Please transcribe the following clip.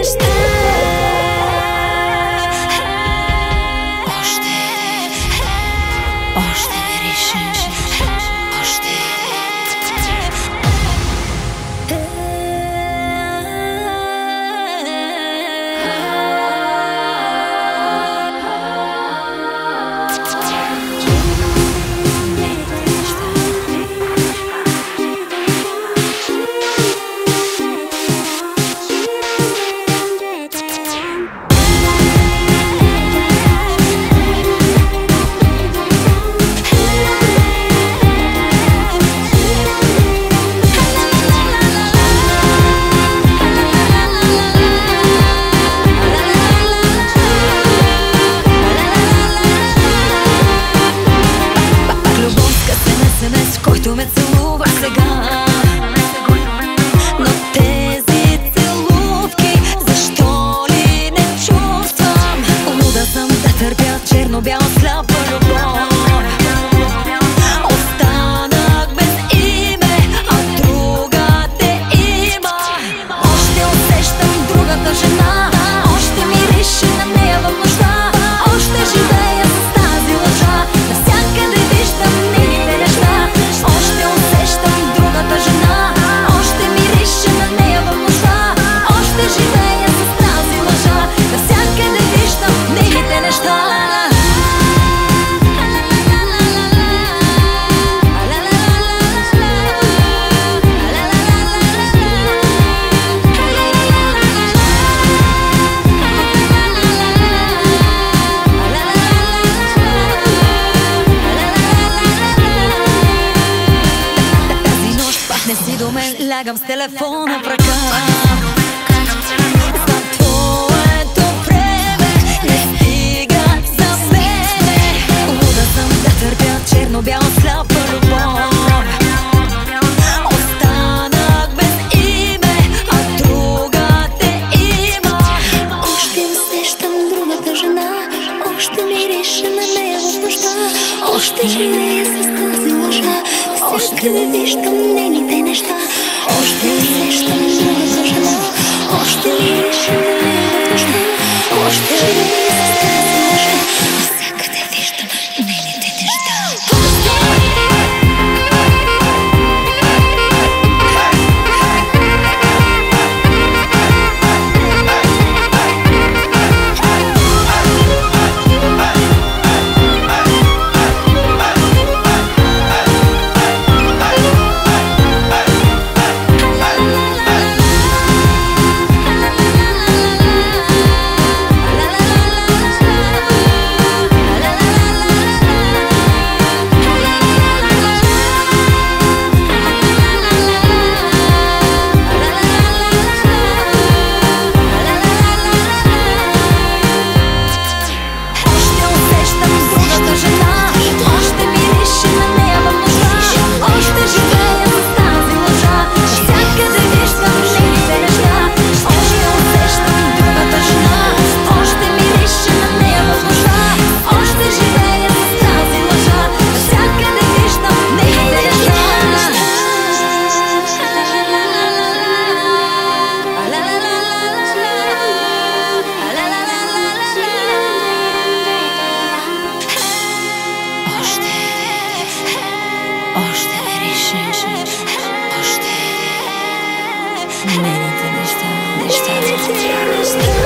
неща. Още миришеш, още. Който ме целува сега, но тези целувки защо ли не чувствам? Луда съм да търпя черно-бял сляпа любов. Останах без име, а друга те има. Още усещам другата жена, още мирише на нея в нощта. Още живея с тази лъжа, навсякъде виждам нейните неща. Още усещам другата жена, още мирише на нея в нощта. Още живея с тази лъжа, навсякъде виждам нейните неща. Не си до мен, лягам с телефона в ръка. За твоето време не стига за мене. Луда съм да търпя черно-бял сляпа любов. Останах без име, а друга те има. Още усещам другата жена, още мирише на нея в нощта. Още живея с тази лъжа, всякъде виждам нейните неща. Още усещам другата жена, още мирише на нея в нощта. Още живея с тази лъжа, всякъде виждам нейните неща. Още миришеш, още нейните неща.